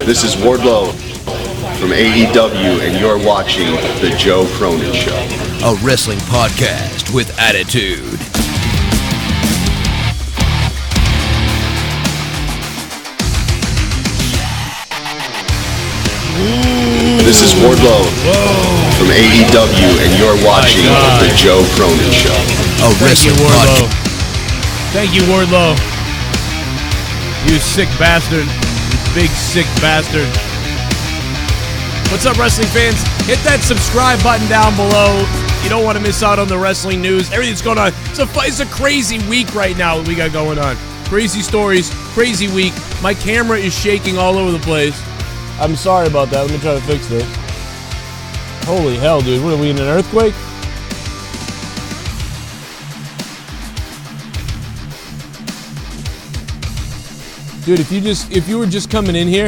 This is Wardlow from AEW, and you're watching The Joe Cronin Show. A wrestling podcast with attitude. This is Wardlow from AEW, and you're watching The Joe Cronin Show. A wrestling podcast. Thank you, Wardlow. You sick bastard. You big sick bastard. What's up, wrestling fans? Hit that subscribe button down below. You don't want to miss out on the wrestling news. Everything's going on. It's a crazy week right now that we got going on. Crazy stories, crazy week. My camera is shaking all over the place. I'm sorry about that. Let me try to fix this. Holy hell, dude. What are we in an earthquake? Dude, if you were just coming in here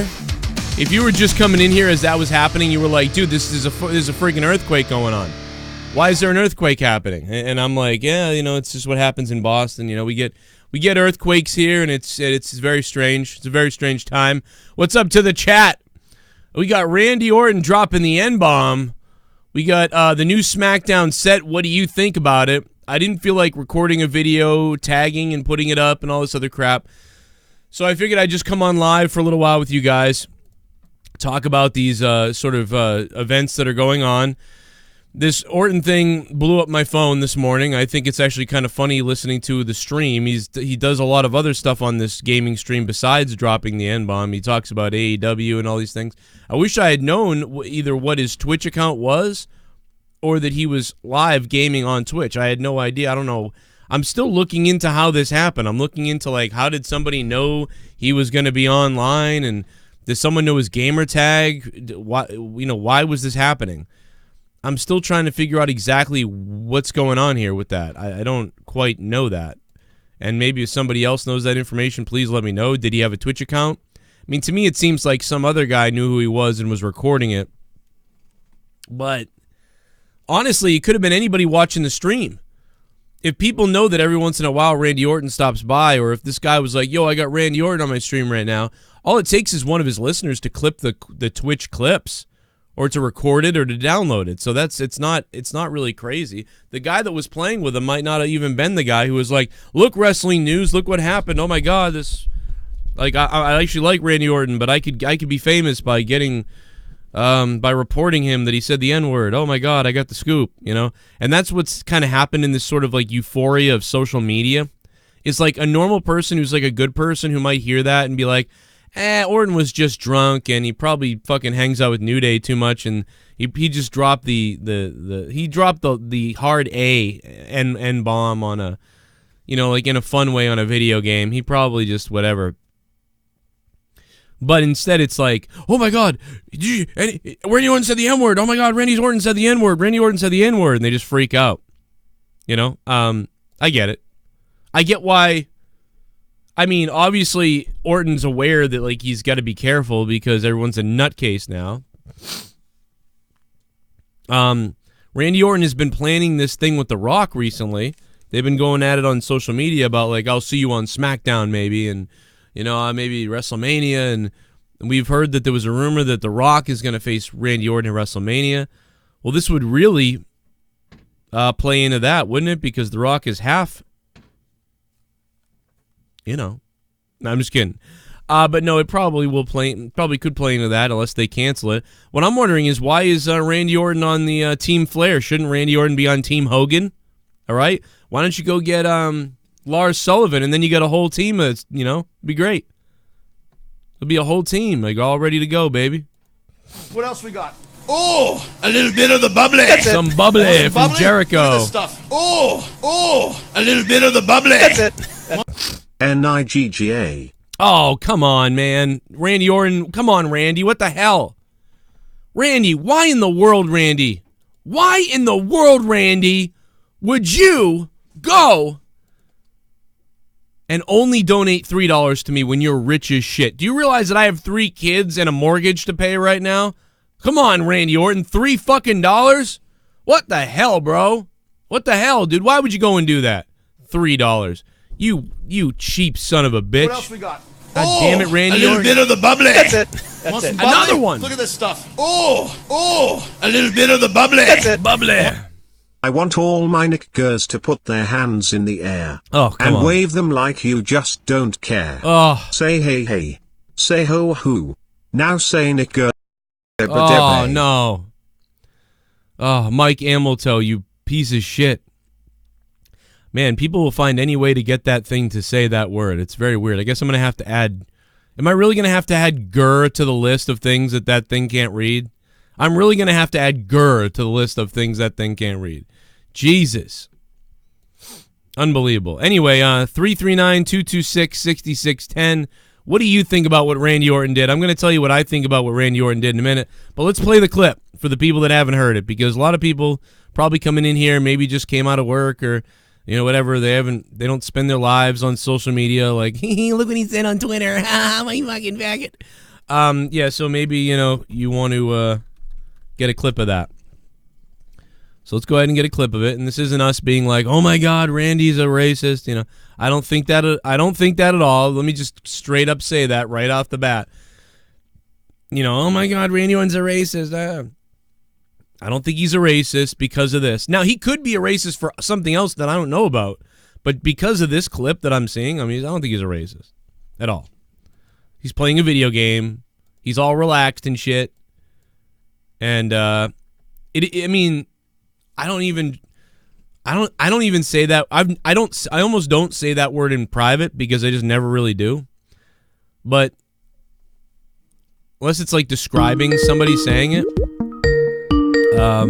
as that was happening, you were like, dude, there's a freaking earthquake going on. Why is there an earthquake happening? And I'm like, yeah, you know, it's just what happens in Boston. You know, we get earthquakes here, and it's very strange. It's a very strange time. What's up to the chat? We got Randy Orton dropping the N-bomb. We got the new Smackdown set. What do you think about it? I didn't feel like recording a video, tagging and putting it up and all this other crap. So I figured I'd just come on live for a little while with you guys, talk about these events that are going on. This Orton thing blew up my phone this morning. I think it's actually kind of funny listening to the stream. He does a lot of other stuff on this gaming stream besides dropping the N-bomb. He talks about AEW and all these things. I wish I had known either what his Twitch account was or that he was live gaming on Twitch. I had no idea. I don't know. I'm still looking into how this happened. I'm looking into, like, how did somebody know he was going to be online, and did someone know his gamer tag? Why was this happening? I'm still trying to figure out exactly what's going on here with that. I don't quite know that. And maybe if somebody else knows that information, please let me know. Did he have a Twitch account? I mean, to me, it seems like some other guy knew who he was and was recording it. But honestly, it could have been anybody watching the stream. If people know that every once in a while Randy Orton stops by, or if this guy was like, yo, I got Randy Orton on my stream right now, all it takes is one of his listeners to clip the Twitch clips, or to record it, or to download it. So it's not really crazy. The guy that was playing with him might not have even been the guy who was like, look, wrestling news, look what happened. Oh my God, this, like, I actually like Randy Orton, but I could be famous by getting, by reporting him that he said the N-word. Oh my God, I got the scoop, you know? And that's what's kind of happened in this sort of like euphoria of social media. It's like a normal person who's like a good person who might hear that and be like, Orton was just drunk and he probably fucking hangs out with New Day too much, and he just dropped the hard N-bomb on a, you know, like in a fun way on a video game. He probably just whatever. But instead it's like, oh my God, Randy Orton said the N-word. Oh my God, Randy Orton said the N-word. Randy Orton said the N-word, and they just freak out. You know, I get it. I get why. I mean, obviously, Orton's aware that, like, he's got to be careful because everyone's a nutcase now. Randy Orton has been planning this thing with The Rock recently. They've been going at it on social media about, like, I'll see you on Smackdown maybe, and, you know, maybe WrestleMania. And we've heard that there was a rumor that The Rock is going to face Randy Orton at WrestleMania. Well, this would really play into that, wouldn't it? Because The Rock is half... You know, no, I'm just kidding. But no, it probably could play into that unless they cancel it. What I'm wondering is, why is Randy Orton on the Team Flair? Shouldn't Randy Orton be on Team Hogan? All right, why don't you go get Lars Sullivan, and then you got a whole team that's, you know, it'd be great. It'll be a whole team, like, all ready to go, baby. What else we got? Oh, a little bit of the bubbly. Some bubbly from Jericho. Stuff. Oh, a little bit of the bubbly. That's it. NickY. Oh, come on, man. Randy Orton, come on, Randy. What the hell? Randy, why in the world, Randy? Why in the world, Randy, would you go and only donate $3 to me when you're rich as shit? Do you realize that I have 3 kids and a mortgage to pay right now? Come on, Randy Orton, $3 fucking dollars? What the hell, bro? What the hell, dude? Why would you go and do that? $3. You cheap son of a bitch. What else we got? God damn it, Randy A little Orton. bit of the bubbly. That's it. That's Want it. some bubbly? Another one. Look at this stuff. Oh, a little bit of the bubbly. That's it. Bubbly. I want all my nickers to put their hands in the air. Oh, come and on. wave them like you just don't care. Oh, Say hey hey. Say ho hoo. Now say nicker. oh no. Oh, Mike Amilto, you piece of shit. Man, people will find any way to get that thing to say that word. It's very weird. I guess I'm going to have to add... Am I really going to have to add grr to the list of things that thing can't read? I'm really going to have to add grr to the list of things that thing can't read. Jesus. Unbelievable. Anyway, 339-226-6610. What do you think about what Randy Orton did? I'm going to tell you what I think about what Randy Orton did in a minute. But let's play the clip for the people that haven't heard it, because a lot of people probably coming in here maybe just came out of work or... You know, whatever, they don't spend their lives on social media like, look what he said on Twitter, my fucking faggot. Yeah, so maybe, you know, you want to get a clip of that. So let's go ahead and get a clip of it. And this isn't us being like, oh my God, Randy's a racist. You know, I don't think that at all. Let me just straight up say that right off the bat. You know, oh my God, Randy Orton's a racist. I don't think he's a racist because of this. Now, he could be a racist for something else that I don't know about, but because of this clip that I'm seeing, I mean, I don't think he's a racist at all. He's playing a video game. He's all relaxed and shit. And I don't even say that. I almost don't say that word in private because I just never really do. But unless it's like describing somebody saying it. I've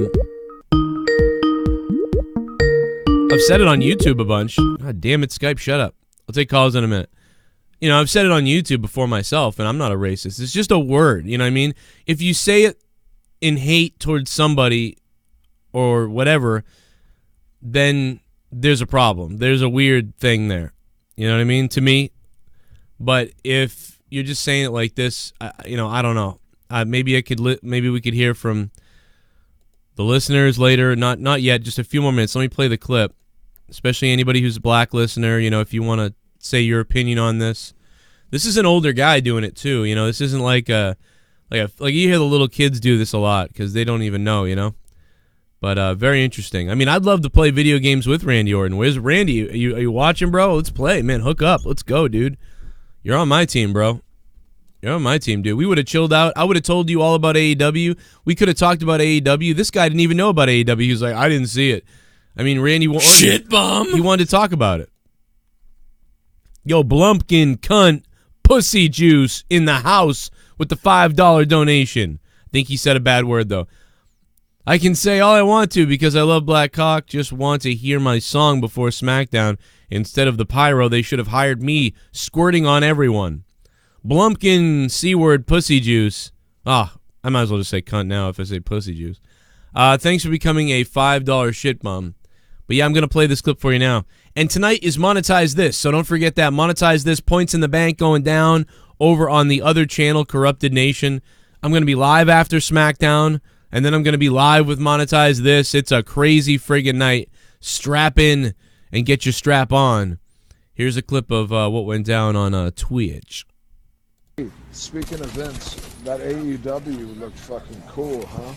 said it on YouTube a bunch. God damn it, Skype, shut up. I'll take calls in a minute. You know, I've said it on YouTube before myself, and I'm not a racist. It's just a word, you know what I mean? If you say it in hate towards somebody or whatever, then there's a problem. There's a weird thing there. You know what I mean? To me. But if you're just saying it like this, you know, I don't know. Maybe we could hear from the listeners later. Not yet. Just a few more minutes. Let me play the clip. Especially anybody who's a black listener. You know, if you want to say your opinion on this. This is an older guy doing it too. You know, this isn't like you hear the little kids do this a lot because they don't even know. You know. But very interesting. I mean, I'd love to play video games with Randy Orton. Where's Randy? Are you watching, bro? Let's play, man. Hook up. Let's go, dude. You're on my team, bro. You're on my team, dude. We would have chilled out. I would have told you all about AEW. We could have talked about AEW. This guy didn't even know about AEW. He was like, I didn't see it. I mean, Randy Orton. Shit bomb. He wanted to talk about it. Yo, Blumpkin, cunt, pussy juice in the house with the $5 donation. I think he said a bad word, though. I can say all I want to because I love Black Cock. Just want to hear my song before Smackdown. Instead of the pyro, they should have hired me squirting on everyone. Blumpkin, C-word, pussy juice. I might as well just say cunt now if I say pussy juice. Thanks for becoming a $5 shit bum. But yeah, I'm going to play this clip for you now. And tonight is Monetize This, so don't forget that. Monetize This, Points in the Bank going down over on the other channel, Corrupted Nation. I'm going to be live after Smackdown, and then I'm going to be live with Monetize This. It's a crazy friggin' night. Strap in and get your strap on. Here's a clip of what went down on Twitch. Speaking of Vince, that AEW looked fucking cool, huh?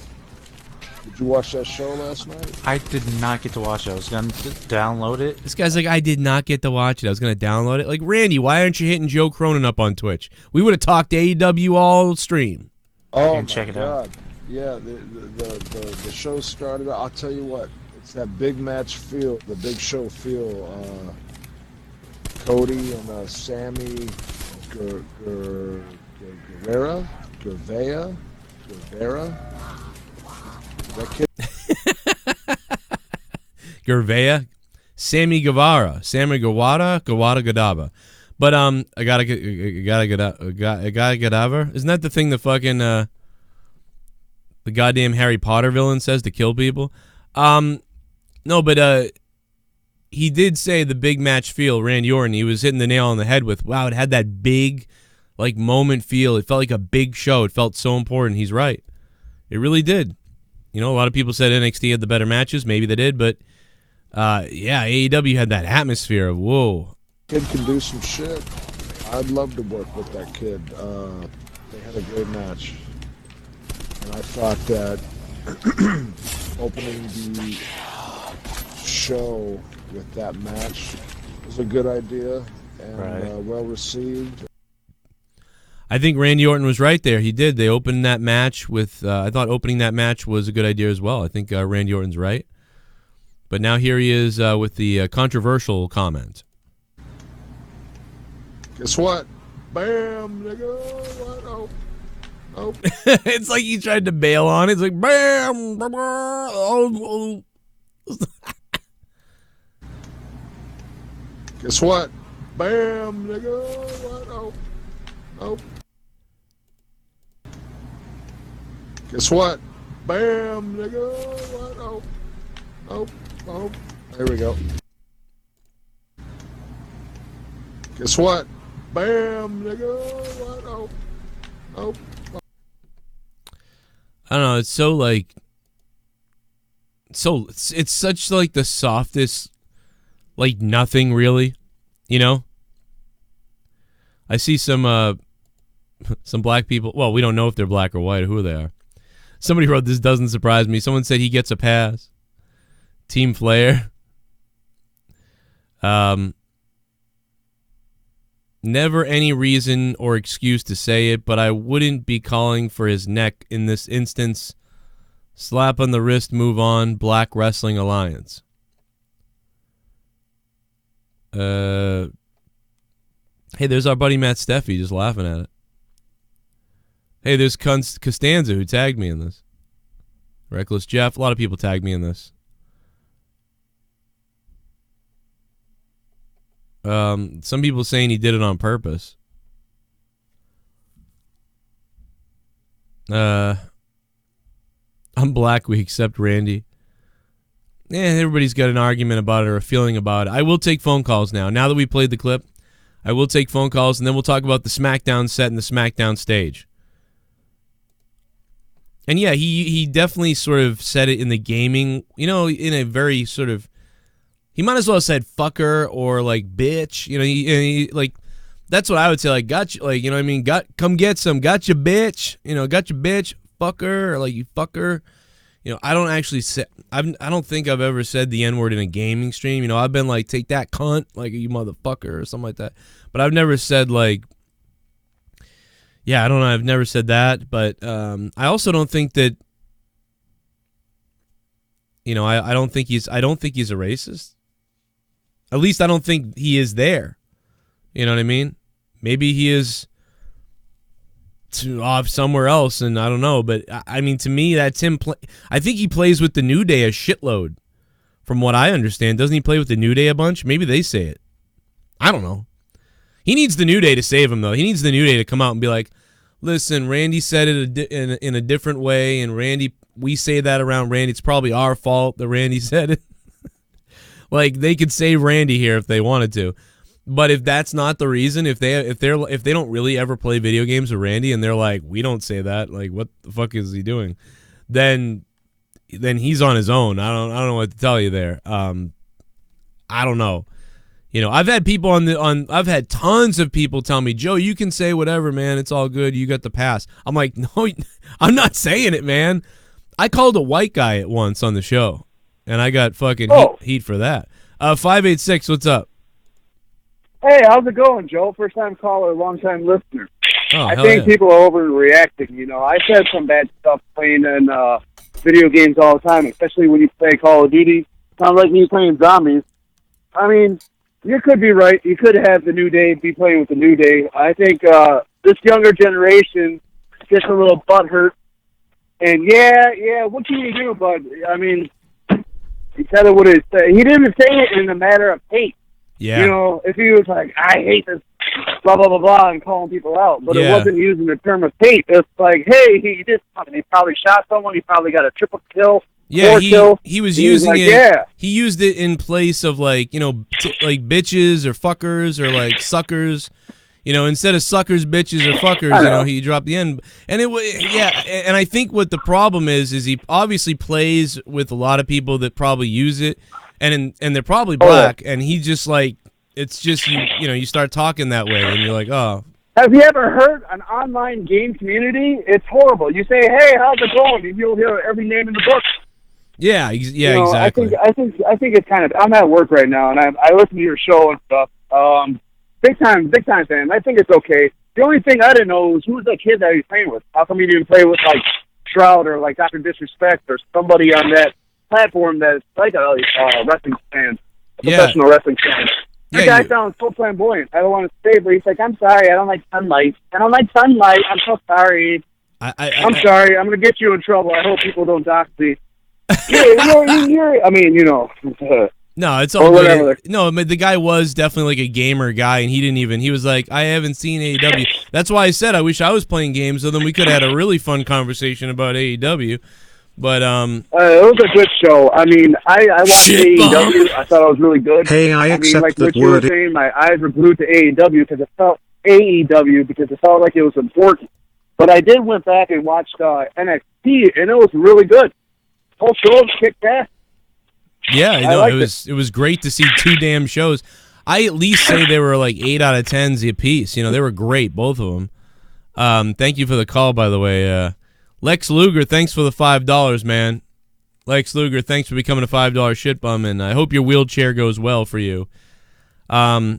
Did you watch that show last night? I did not get to watch it. I was going to download it. This guy's like, I did not get to watch it. I was going to download it. Like, Randy, why aren't you hitting Joe Cronin up on Twitch? We would have talked AEW all stream. Oh, And check it God. out. Yeah, the show started. I'll tell you what, it's that big match feel, the big show feel. Cody and Sammy Guevara. That kid. Gervais, Sammy Guevara, Gadaba. But I gotta get over. Isn't that the thing that fucking the goddamn Harry Potter villain says to kill people? No, but he did say the big match feel. Randy Orton, he was hitting the nail on the head with. Wow, it had that big like moment feel. It felt like a big show. It felt so important. He's right. It really did. You know, a lot of people said NXT had the better matches. Maybe they did, but yeah, AEW had that atmosphere of whoa. Kid can do some shit. I'd love to work with that kid. They had a great match. And I thought that opening the show with that match was a good idea and well received. I think Randy Orton was right there. He did. They opened that match with. I thought opening that match was a good idea as well. I think Randy Orton's right. But now here he is with the controversial comment. Guess what? Bam, nigga. What? Oh. Oh. It's like he tried to bail on it. It's like, bam. Oh. Guess what? Bam, nigga. What? Oh. Oh. Guess what? Bam, nigga. What? Oh. Oh. Oh. There we go. Guess what? Bam, nigga. What? Oh. Oh. I don't know. It's so like. It's such like the softest, like nothing really, you know. I see some black people. Well, we don't know if they're black or white or who they are. Somebody wrote, "This doesn't surprise me." Someone said he gets a pass. Team Flair. Never any reason or excuse to say it, but I wouldn't be calling for his neck in this instance. Slap on the wrist, move on. Black Wrestling Alliance. Hey, there's our buddy Matt Steffi just laughing at it. Hey, there's Costanza who tagged me in this. Reckless Jeff. A lot of people tagged me in this. Some people saying he did it on purpose. I'm black, we accept Randy. Yeah, everybody's got an argument about it or a feeling about it. I will take phone calls now. Now that we played the clip, I will take phone calls, and then we'll talk about the SmackDown set and the SmackDown stage. And yeah, he definitely sort of said it in the gaming, you know, in a very sort of, he might as well have said fucker or like bitch, you know, he like, that's what I would say, like, got you, like, you know what I mean, come get some, got you bitch, you know, got you bitch, fucker, or like, you fucker. You know, I don't actually say, I don't think I've ever said the N-word in a gaming stream. You know, I've been like, take that cunt, like, you motherfucker, or something like that. But I've never said, like, yeah, I don't know, I've never said that. But I also don't think that, you know, I don't think he's a racist. At least I don't think he is there. You know what I mean? Maybe he is off somewhere else, and I don't know. But I mean, to me, that's him. I think he plays with the New Day a shitload, from what I understand. Doesn't he play with the New Day a bunch? Maybe they say it. I don't know. He needs the New Day to save him, though. He needs the New Day to come out and be like, "Listen, Randy said it in a different way, and Randy, we say that around Randy. It's probably our fault that Randy said it." Like, they could save Randy here if they wanted to. But if that's not the reason, if they don't really ever play video games with Randy and they're like, we don't say that, like, what the fuck is he doing? Then he's on his own. I don't know what to tell you there. I don't know. You know, I've had people I've had tons of people tell me, Joe, you can say whatever, man. It's all good. You got the pass. I'm like, no, I'm not saying it, man. I called a white guy at once on the show, and I got fucking heat for that. 586, what's up? Hey, how's it going, Joe? First time caller, long time listener. Oh, I think people are overreacting. You know, I said some bad stuff playing in video games all the time, especially when you play Call of Duty. Sounds like me playing zombies. I mean, you could be right. You could have the New Day be playing with the New Day. I think this younger generation gets a little butthurt. And yeah, what can you do? But I mean, he said it what he said. He didn't say it in a matter of hate. Yeah. You know, if he was like, I hate this, blah, blah, blah, blah, and calling people out. But it wasn't using the term of hate. It's like, hey, he did something. He probably shot someone. He probably got a triple kill. Yeah, he was using it. Yeah. He used it in place of, like, you know, like bitches or fuckers or, like, suckers. You know, instead of suckers, bitches, or fuckers, you know, he dropped the N. And and I think what the problem is he obviously plays with a lot of people that probably use it. And they're probably black, and he just, like, it's just you start talking that way, and you're like, oh. Have you ever heard an online game community? It's horrible. You say, "Hey, how's it going?" And you'll hear every name in the book. Yeah, exactly. I think it's kind of. I'm at work right now, and I listen to your show and stuff. Big time fan. I think it's okay. The only thing I didn't know was who was that kid that he was playing with. How come he didn't play with like Shroud or like Dr. Disrespect or somebody on that platform that's like a wrestling fan, professional wrestling fan? That guy sounds so flamboyant. I don't want to say, but he's like, "I'm sorry, I don't like sunlight. I'm so sorry. I'm sorry. I'm going to get you in trouble. I hope people don't dox me." I mean, no, it's all good. No, but the guy was definitely like a gamer guy, and he was like, I haven't seen AEW. That's why I said I wish I was playing games, so then we could have had a really fun conversation about AEW. But it was a good show. I mean, I watched AEW. I thought it was really good. Hey, I accept like that what you were saying, my eyes were glued to AEW because it felt like it was important. But I did went back and watched NXT, and it was really good. Whole show kicked ass. Yeah, it was great to see two damn shows. I at least say they were like 8 out of 10s apiece. They were great, both of them. Thank you for the call, by the way. Lex Luger, thanks for the $5, man. Lex Luger, thanks for becoming a $5 shit bum, and I hope your wheelchair goes well for you. Yeah,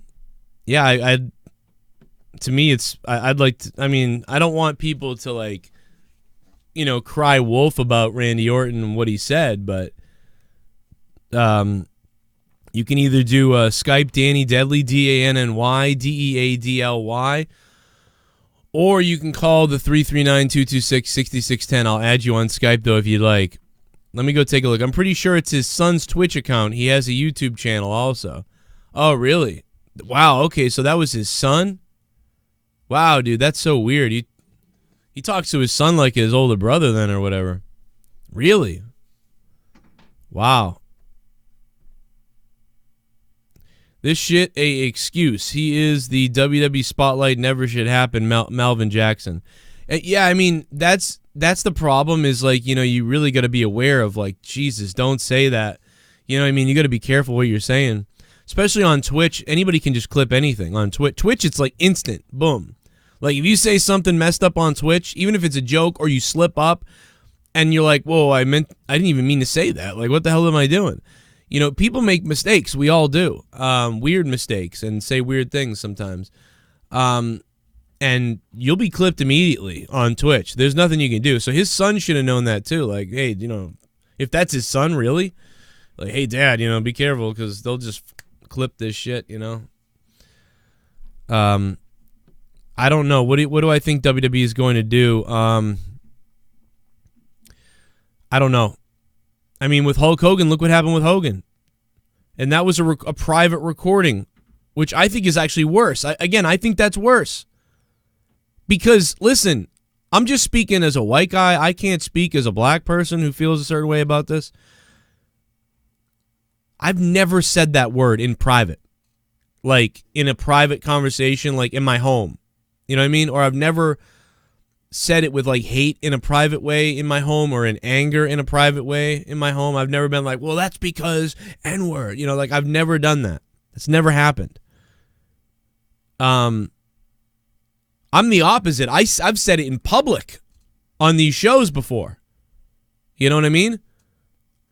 to me, I'd like to. I mean, I don't want people to like, cry wolf about Randy Orton and what he said, but you can either do Skype Danny Deadly, DANNY DEADLY, or you can call the 339-226-6610. I'll add you on Skype though if you'd like. Let me go take a look. I'm pretty sure it's his son's Twitch account. He has a YouTube channel also. Oh, really? Wow. Okay, so that was his son. Wow, dude, that's so weird. He talks to his son like his older brother then or whatever. Really? Wow. This shit a excuse. He is the WWE spotlight never should happen, Malvin Jackson. Yeah, I mean, that's the problem is like, you really got to be aware of like, Jesus, don't say that. You know what I mean? You got to be careful what you're saying. Especially on Twitch, anybody can just clip anything. On Twitch, it's like instant. Boom. Like if you say something messed up on Twitch, even if it's a joke or you slip up and you're like, whoa, I didn't even mean to say that. Like, what the hell am I doing? People make mistakes. We all do. Weird mistakes and say weird things sometimes. And you'll be clipped immediately on Twitch. There's nothing you can do. So his son should have known that too. Like, hey, if that's his son, really? Like, hey, Dad, be careful because they'll just clip this shit, I don't know. What do I think WWE is going to do? I don't know. I mean, with Hulk Hogan, look what happened with Hogan. And that was a private recording, which I think is actually worse. I think that's worse. Because, listen, I'm just speaking as a white guy. I can't speak as a black person who feels a certain way about this. I've never said that word in private. Like, in a private conversation, like in my home. You know what I mean? Or I've never said it with like hate in a private way in my home or in anger in a private way in my home. I've never been like, well, that's because N-word. Like I've never done that. That's never happened. I'm the opposite. I've said it in public on these shows before. You know what I mean?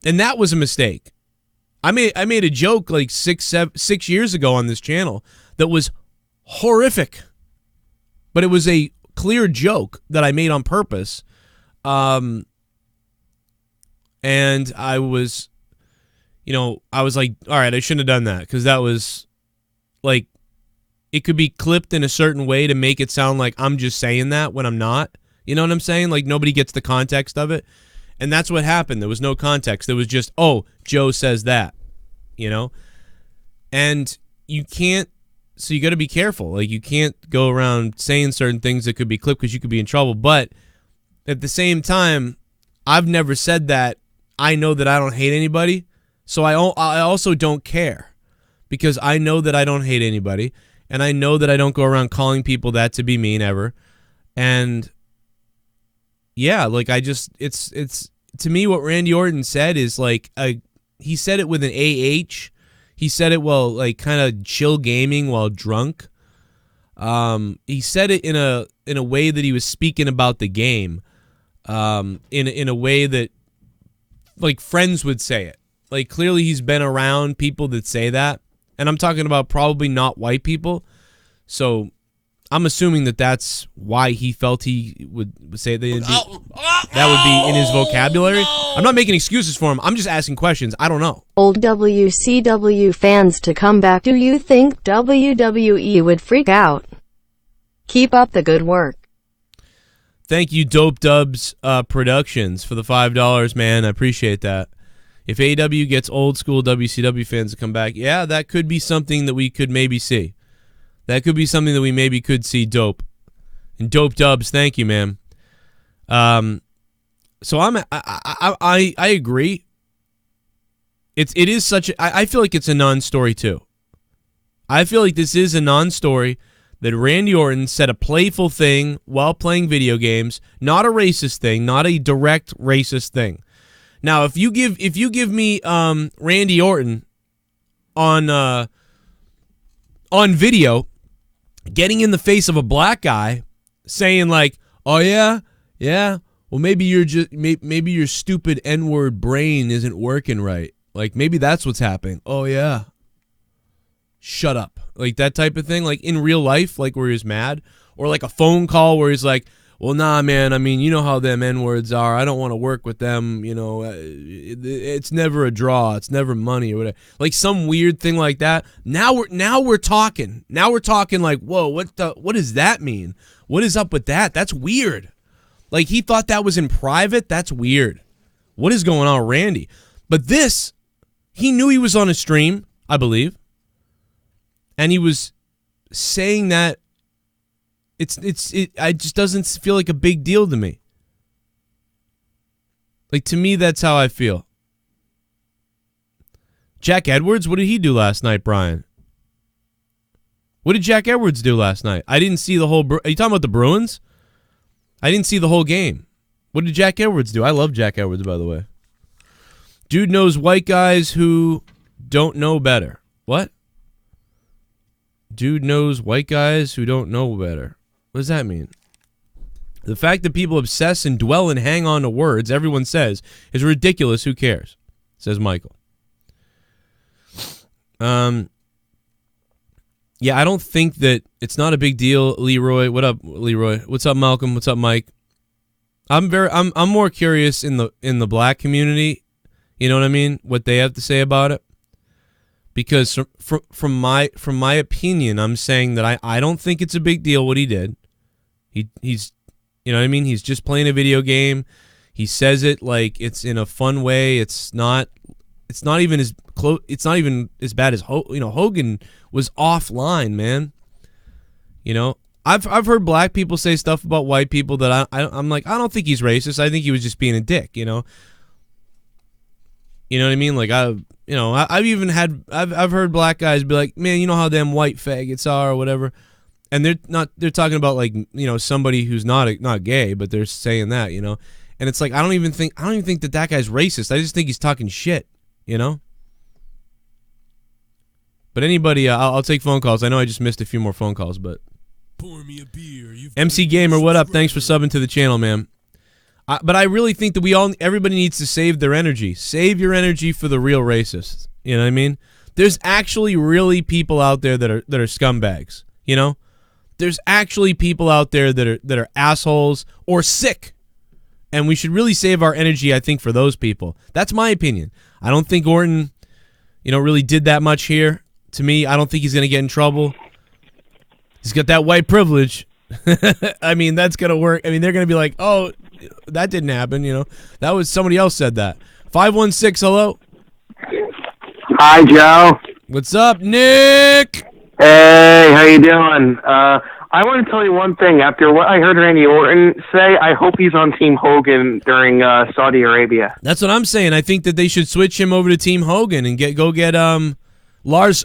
And that was a mistake. I made a joke like 6 years ago on this channel that was horrific. But it was a clear joke that I made on purpose. And I was like, all right, I shouldn't have done that because that was like, it could be clipped in a certain way to make it sound like I'm just saying that when I'm not. You know what I'm saying? Like nobody gets the context of it. And that's what happened. There was no context. There was just, oh, Joe says that, And you can't, so you got to be careful. Like you can't go around saying certain things that could be clipped because you could be in trouble. But at the same time, I've never said that. I know that I don't hate anybody. So I also don't care because I know that I don't hate anybody. And I know that I don't go around calling people that to be mean ever. And yeah, like it's to me what Randy Orton said is like he said it with an AH. he said it while like kind of chill gaming while drunk. He said it in a way that he was speaking about the game, in a way that like friends would say it. Like clearly he's been around people that say that, and I'm talking about probably not white people. So I'm assuming that that's why he felt he would say that would be in his vocabulary. I'm not making excuses for him. I'm just asking questions. I don't know. Old WCW fans to come back. Do you think WWE would freak out? Keep up the good work. Thank you, Dope Dubs Productions, for the $5, man. I appreciate that. If AEW gets old school WCW fans to come back, yeah, that could be something that we could maybe see. That could be something that we maybe could see. Dope. And Dope Dubs, thank you, man. So I agree. It is such I feel like it's a non-story too. I feel like this is a non-story that Randy Orton said a playful thing while playing video games, not a racist thing, not a direct racist thing. Now, if you give me Randy Orton on video getting in the face of a black guy saying like, "Oh yeah, well maybe you're just maybe your stupid N-word brain isn't working right. Like maybe that's what's happening. Oh yeah. Shut up." Like that type of thing, like in real life, like where he's mad, or like a phone call where he's like, "Well, nah, man, I mean, you know how them N-words are. I don't want to work with them, you know, it's never a draw, it's never money," or whatever. Like some weird thing like that. Now we're talking. Now we're talking like, whoa, what does that mean? What is up with that? That's weird. Like he thought that was in private? That's weird. What is going on with Randy? But this, he knew he was on a stream, I believe. And he was saying that it just doesn't feel like a big deal to me. Like to me, that's how I feel. Jack Edwards, what did he do last night, Brian? What did Jack Edwards do last night? I didn't see the whole. Are you talking about the Bruins? I didn't see the whole game. What did Jack Edwards do? I love Jack Edwards, by the way. Dude knows white guys who don't know better. What? Dude knows white guys who don't know better. What does that mean? The fact that people obsess and dwell and hang on to words everyone says is ridiculous. Who cares? Says Michael. Yeah, I don't think that it's not a big deal. Leroy, what up, Leroy? What's up, Malcolm? What's up, Mike? I'm more curious in the black community. You know what I mean? What they have to say about it. Because from my opinion, I'm saying that I don't think it's a big deal what he did. He's you know what I mean? He's just playing a video game. He says it like it's in a fun way. It's not even as close. It's not even as bad as Hogan was offline, man. You know, I've heard black people say stuff about white people that I'm like, I don't think he's racist. I think he was just being a dick. You know what I mean? Like I've heard black guys be like, man, you know how them white faggots are or whatever, and they're talking about like, you know, somebody who's not gay, but they're saying that, you know, and it's like I don't even think that guy's racist. I just think he's talking shit, you know. But anybody, I'll take phone calls. I know I just missed a few more phone calls, but pour me a beer. MC Gamer, what up? Thanks for subbing to the channel, man. But I really think that everybody needs to save their energy. Save your energy for the real racists. You know what I mean? There's actually really people out there that are scumbags. You know, there's actually people out there that are assholes or sick, and we should really save our energy. I think for those people. That's my opinion. I don't think Orton, you know, really did that much here. To me, I don't think he's gonna get in trouble. He's got that white privilege. I mean, that's gonna work. I mean, they're gonna be like, oh, that didn't happen, you know. That was somebody else said that. 516, hello. Hi, Joe. What's up, Nick? Hey, how you doing? I want to tell you one thing. After what I heard Randy Orton say, I hope he's on Team Hogan during Saudi Arabia. That's what I'm saying. I think that they should switch him over to Team Hogan and go get Lars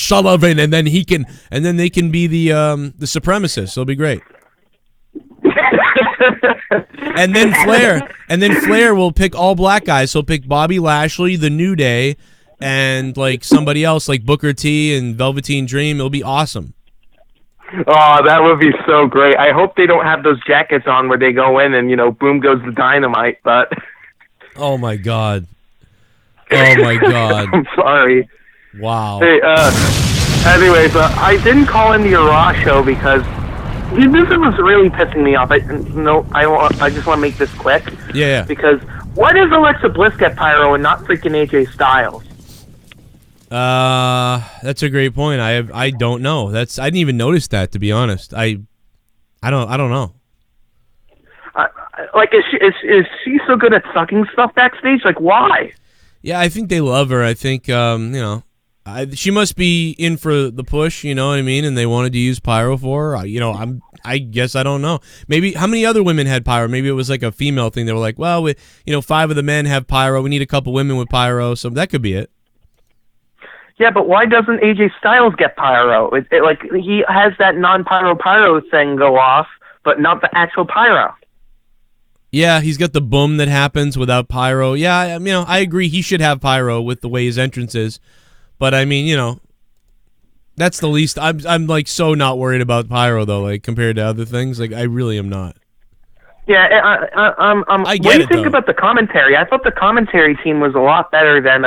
Sullivan, and then they can be the supremacists. It'll be great. and then Flair will pick all black guys. He'll pick Bobby Lashley, the New Day, and like somebody else like Booker T and Velveteen Dream. It'll be awesome. Oh, that would be so great. I hope they don't have those jackets on where they go in and, boom goes the dynamite, but... Oh, my God. Oh, my God. I'm sorry. Wow. Hey, anyways, I didn't call into your Raw show because this was really pissing me off. I just want to make this quick. Yeah. Because why does Alexa Bliss get pyro and not freaking AJ Styles? That's a great point. I don't know. I didn't even notice that, to be honest. I don't know. Is she so good at sucking stuff backstage? Like, why? Yeah, I think they love her. I think she must be in for the push. You know what I mean? And they wanted to use pyro for her. I guess I don't know. Maybe how many other women had pyro? Maybe it was like a female thing. They were like, well, 5 of the men have pyro. We need a couple women with pyro. So that could be it. Yeah, but why doesn't AJ Styles get pyro? He has that non-pyro thing go off, but not the actual pyro. Yeah, he's got the boom that happens without pyro. Yeah, I agree he should have pyro with the way his entrance is. But I mean, that's the least. I'm like so not worried about pyro though, like compared to other things. Like I really am not. Yeah, I get what do you think about the commentary? I thought the commentary team was a lot better than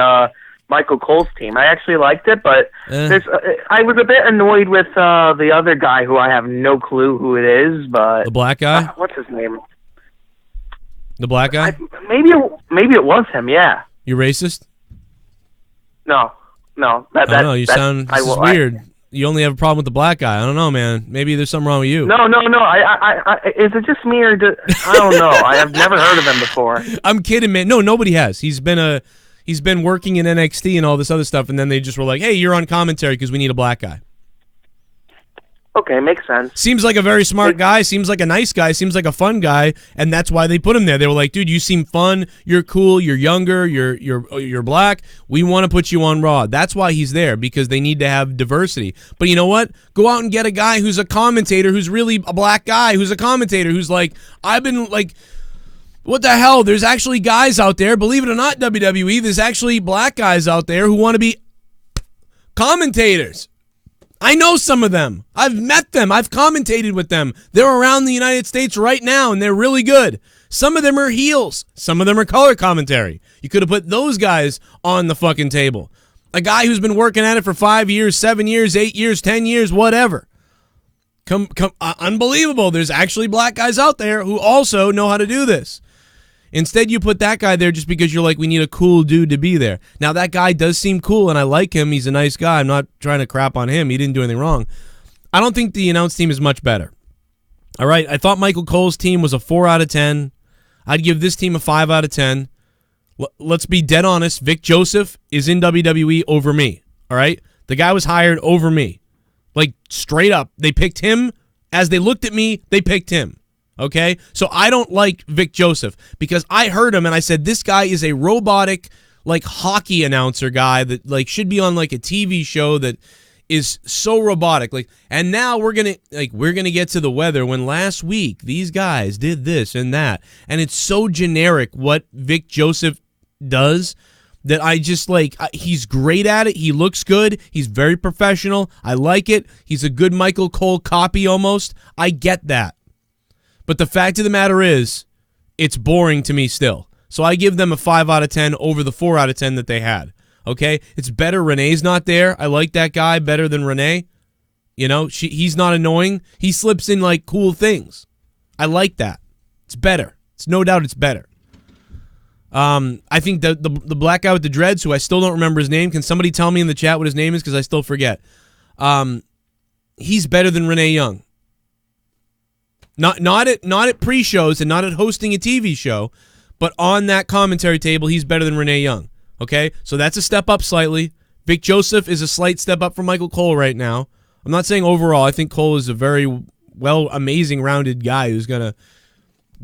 Michael Cole's team. I actually liked it, but I was a bit annoyed with the other guy who I have no clue who it is. But the black guy. What's his name? The black guy? Maybe it was him. Yeah. You racist? No. I don't know. You sound. This is weird. You only have a problem with the black guy. I don't know, man. Maybe there's something wrong with you. No. Is it just me or I don't know. I have never heard of him before. I'm kidding, man. No, nobody has. He's been working in NXT and all this other stuff, and then they just were like, hey, you're on commentary because we need a black guy. Okay, makes sense. Seems like a very smart guy, seems like a nice guy, seems like a fun guy, and that's why they put him there. They were like, dude, you seem fun, you're cool, you're younger, you're black, we want to put you on Raw. That's why he's there, because they need to have diversity. But you know what? Go out and get a guy who's a commentator, who's really a black guy, who's a commentator, who's like, I've been like, what the hell? There's actually guys out there, believe it or not, WWE, there's actually black guys out there who want to be commentators. I know some of them. I've met them. I've commentated with them. They're around the United States right now, and they're really good. Some of them are heels. Some of them are color commentary. You could have put those guys on the fucking table. A guy who's been working at it for 5 years, 7 years, 8 years, 10 years, whatever. Unbelievable. There's actually black guys out there who also know how to do this. Instead, you put that guy there just because you're like, we need a cool dude to be there. Now, that guy does seem cool, and I like him. He's a nice guy. I'm not trying to crap on him. He didn't do anything wrong. I don't think the announce team is much better. All right, I thought Michael Cole's team was a 4 out of 10. I'd give this team a 5 out of 10. Let's be dead honest. Vic Joseph is in WWE over me. All right? The guy was hired over me. Like, straight up. They picked him. As they looked at me, they picked him. Okay, so I don't like Vic Joseph because I heard him and I said this guy is a robotic, like hockey announcer guy that like should be on like a TV show that is so robotic. Like, and now we're gonna get to the weather when last week these guys did this and that, and it's so generic what Vic Joseph does that I just like. He's great at it. He looks good. He's very professional. I like it. He's a good Michael Cole copy almost. I get that. But the fact of the matter is, it's boring to me still. So I give them a 5 out of 10 over the 4 out of 10 that they had. Okay? It's better Renee's not there. I like that guy better than Renee. You know, he's not annoying. He slips in like cool things. I like that. It's better. It's no doubt it's better. I think the black guy with the dreads, who I still don't remember his name. Can somebody tell me in the chat what his name is? Because I still forget. He's better than Renee Young. Not at pre-shows and not at hosting a TV show, but on that commentary table, he's better than Renee Young. Okay? So that's a step up slightly. Vic Joseph is a slight step up from Michael Cole right now. I'm not saying overall. I think Cole is a very amazing rounded guy who's going to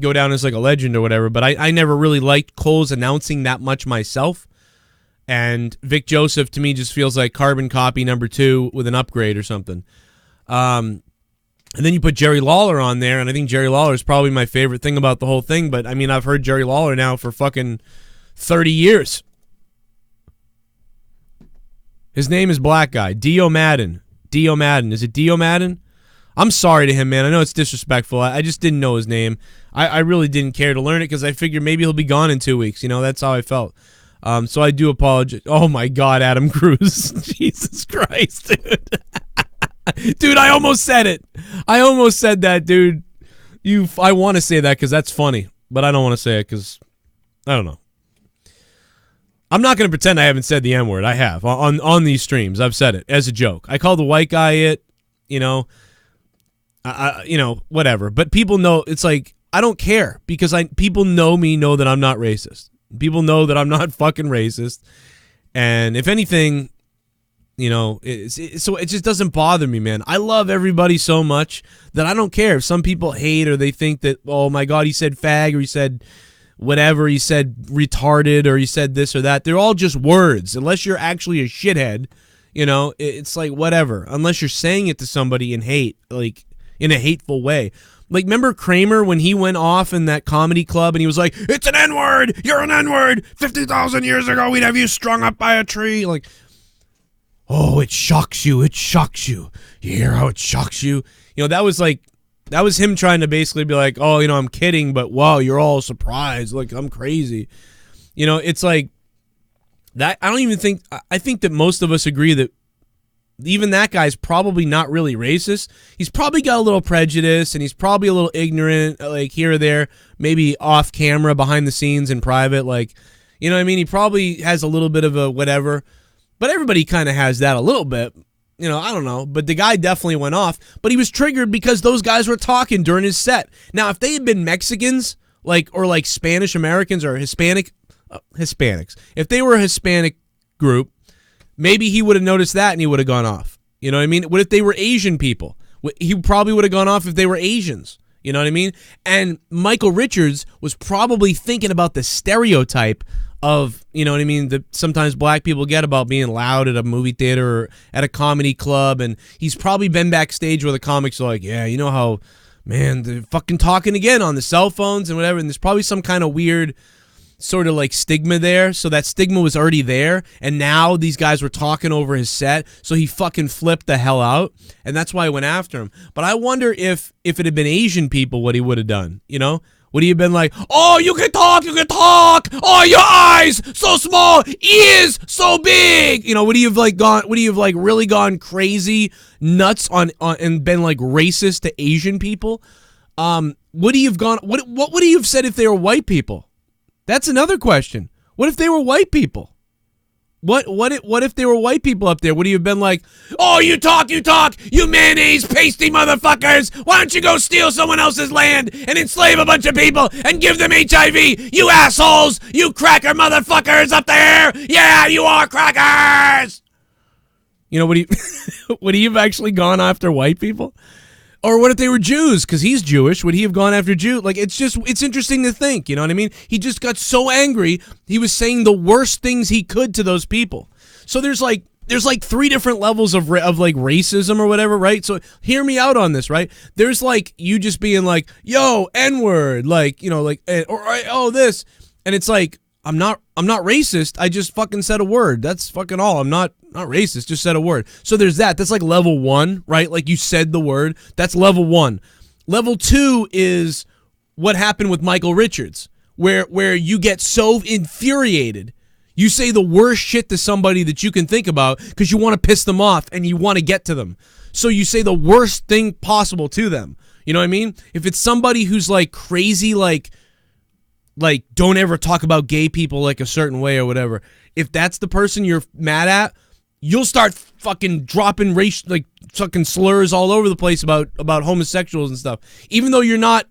go down as like a legend or whatever, but I never really liked Cole's announcing that much myself. And Vic Joseph, to me, just feels like carbon copy number 2 with an upgrade or something. And then you put Jerry Lawler on there, and I think Jerry Lawler is probably my favorite thing about the whole thing, but I mean, I've heard Jerry Lawler now for fucking 30 years. His name is Black Guy. Dio Madden. Dio Madden. Is it Dio Madden? I'm sorry to him, man. I know it's disrespectful. I just didn't know his name. I really didn't care to learn it because I figured maybe he'll be gone in 2 weeks. You know, that's how I felt. So I do apologize. Oh, my God, Adam Cruz. Jesus Christ, dude. Dude, I almost said it. I almost said that, dude. I want to say that because that's funny, but I don't want to say it because, I don't know. I'm not going to pretend I haven't said the N-word. I have. On these streams, I've said it as a joke. I call the white guy it, you know, whatever. But people know, it's like, I don't care because people know me, know that I'm not racist. People know that I'm not fucking racist. And if anything, you know, so it just doesn't bother me, man. I love everybody so much that I don't care if some people hate or they think that, oh my God, he said fag or he said whatever, he said retarded or he said this or that. They're all just words. Unless you're actually a shithead, you know, it's like whatever. Unless you're saying it to somebody in hate, like in a hateful way. Like, remember Kramer when he went off in that comedy club and he was like, it's an N-word, you're an N-word, 50,000 years ago we'd have you strung up by a tree. Like, oh, it shocks you, it shocks you. You hear how it shocks you? You know, that was him trying to basically be like, oh, you know, I'm kidding, but wow, you're all surprised, like I'm crazy. You know, it's like, that. I think that most of us agree that even that guy's probably not really racist. He's probably got a little prejudice, and he's probably a little ignorant, like here or there, maybe off camera, behind the scenes, in private. Like, you know what I mean? He probably has a little bit of a whatever, but everybody kind of has that a little bit. You know, I don't know, but the guy definitely went off. But he was triggered because those guys were talking during his set. Now, if they had been Mexicans, or Spanish Americans or Hispanics, if they were a Hispanic group, maybe he would have noticed that and he would have gone off. You know what I mean? What if they were Asian people? He probably would have gone off if they were Asians. You know what I mean? And Michael Richards was probably thinking about the stereotype of, you know what I mean, that sometimes black people get about being loud at a movie theater or at a comedy club. And he's probably been backstage where the comics are like, yeah, you know how, man, they're fucking talking again on the cell phones and whatever. And there's probably some kind of weird sort of like stigma there. So that stigma was already there. And now these guys were talking over his set. So he fucking flipped the hell out. And that's why I went after him. But I wonder if it had been Asian people, what he would have done, you know? Would he have been like, oh, you can talk, oh, your eyes so small, ears so big, you know? Would he have really gone crazy nuts on and been like racist to Asian people? Would he have gone, what would he have said if they were white people? That's another question. What if they were white people? What if they were white people up there? Would he have been like, oh, you talk, you mayonnaise pasty motherfuckers. Why don't you go steal someone else's land and enslave a bunch of people and give them HIV? You assholes, you cracker motherfuckers up there. Yeah, you are crackers. You know, would he have actually gone after white people? Or what if they were Jews? Because he's Jewish. Would he have gone after Jews? Like, it's interesting to think, you know what I mean? He just got so angry, he was saying the worst things he could to those people. So there's like three different levels of like racism or whatever, right? So hear me out on this, right? There's like you just being like, yo, N-word, like, you know, like, or oh, this. And it's like, I'm not racist. I just fucking said a word. That's fucking all. I'm not racist. Just said a word. So there's that. That's like level 1, right? Like you said the word. That's level 1. Level 2 is what happened with Michael Richards, where you get so infuriated. You say the worst shit to somebody that you can think about because you want to piss them off and you want to get to them. So you say the worst thing possible to them. You know what I mean? If it's somebody who's like crazy, like don't ever talk about gay people like a certain way or whatever. If that's the person you're mad at, you'll start fucking dropping race, like fucking slurs all over the place about homosexuals and stuff. Even though you're not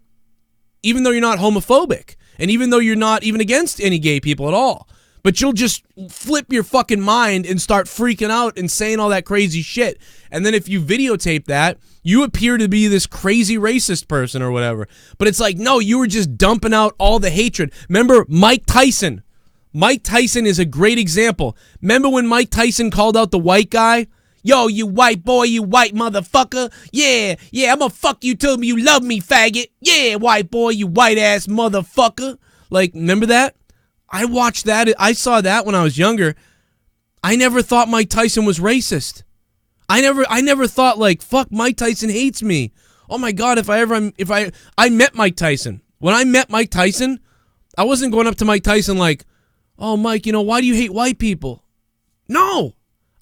homophobic, and even though you're not even against any gay people at all. But you'll just flip your fucking mind and start freaking out and saying all that crazy shit. And then if you videotape that, you appear to be this crazy racist person or whatever. But it's like, no, you were just dumping out all the hatred. Remember Mike Tyson? Mike Tyson is a great example. Remember when Mike Tyson called out the white guy? Yo, you white boy, you white motherfucker. Yeah, I'm gonna fuck you till you love me, faggot. Yeah, white boy, you white ass motherfucker. Like, remember that? I watched that. I saw that when I was younger. I never thought Mike Tyson was racist. I never thought like, fuck, Mike Tyson hates me. Oh my God, I met Mike Tyson. When I met Mike Tyson, I wasn't going up to Mike Tyson like, oh, Mike, why do you hate white people? No,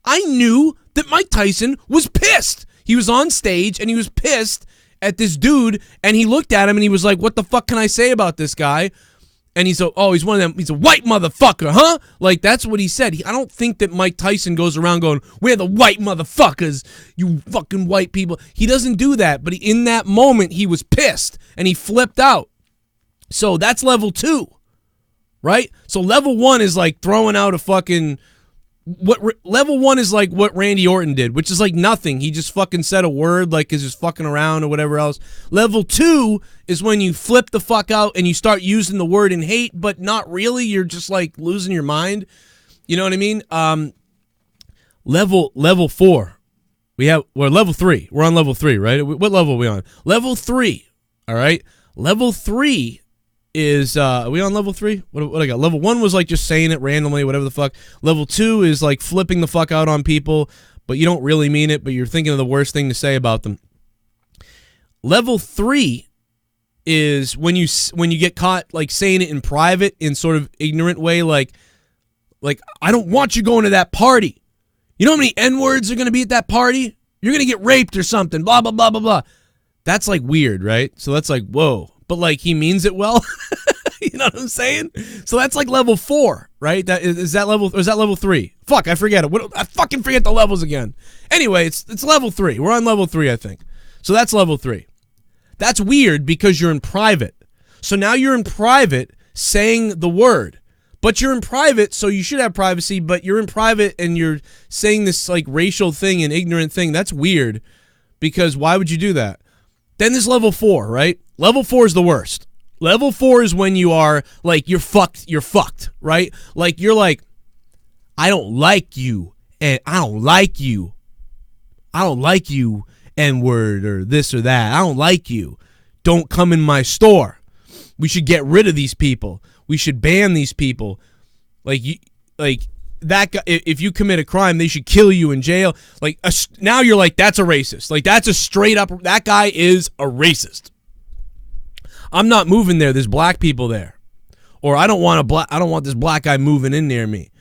I knew that Mike Tyson was pissed. He was on stage and he was pissed at this dude, and he looked at him and he was like, what the fuck can I say about this guy? And he's he's one of them, he's a white motherfucker, huh? Like, that's what he said. I don't think that Mike Tyson goes around going, we're the white motherfuckers, you fucking white people. He doesn't do that, but in that moment, he was pissed, and he flipped out. So that's level 2, right? So level 1 is like throwing out a fucking... Level 1 is like what Randy Orton did, which is like nothing. He just fucking said a word, like is just fucking around or whatever else. Level 2 is when you flip the fuck out and you start using the word in hate, but not really. You're just like losing your mind. You know what I mean? Level 4. We're level 3. We're on level 3, right? What level are we on? Level 3. All right. Level 3 is are we on level 3? What I got? Level 1 was like just saying it randomly, whatever the fuck. Level 2 is like flipping the fuck out on people, but you don't really mean it, but you're thinking of the worst thing to say about them. Level 3 is when you get caught like saying it in private in sort of ignorant way, like I don't want you going to that party. You know how many N-words are going to be at that party? You're going to get raped or something, blah, blah, blah, blah, blah. That's like weird, right? So that's like, whoa. But like he means it well. You know what I'm saying? So that's like level 4, right? Is that level, or is that level 3? Fuck, I forget it. I fucking forget the levels again. Anyway, it's level 3. We're on level 3, I think. So that's level 3. That's weird because you're in private. So now you're in private saying the word. But you're in private, so you should have privacy, but you're in private and you're saying this like racial thing and ignorant thing. That's weird because why would you do that? Then there's level 4, right? Level 4 is the worst. Level 4 is when you are like, you're fucked, right? Like, you're like, I don't like you, and I don't like you. I don't like you, N-word, or this or that. I don't like you. Don't come in my store. We should get rid of these people. We should ban these people. That guy, if you commit a crime, they should kill you in jail. Like, now you're like, that's a racist. Like, that's a straight up, that guy is a racist. I'm not moving there. There's black people there. Or I don't want this black guy moving in near me.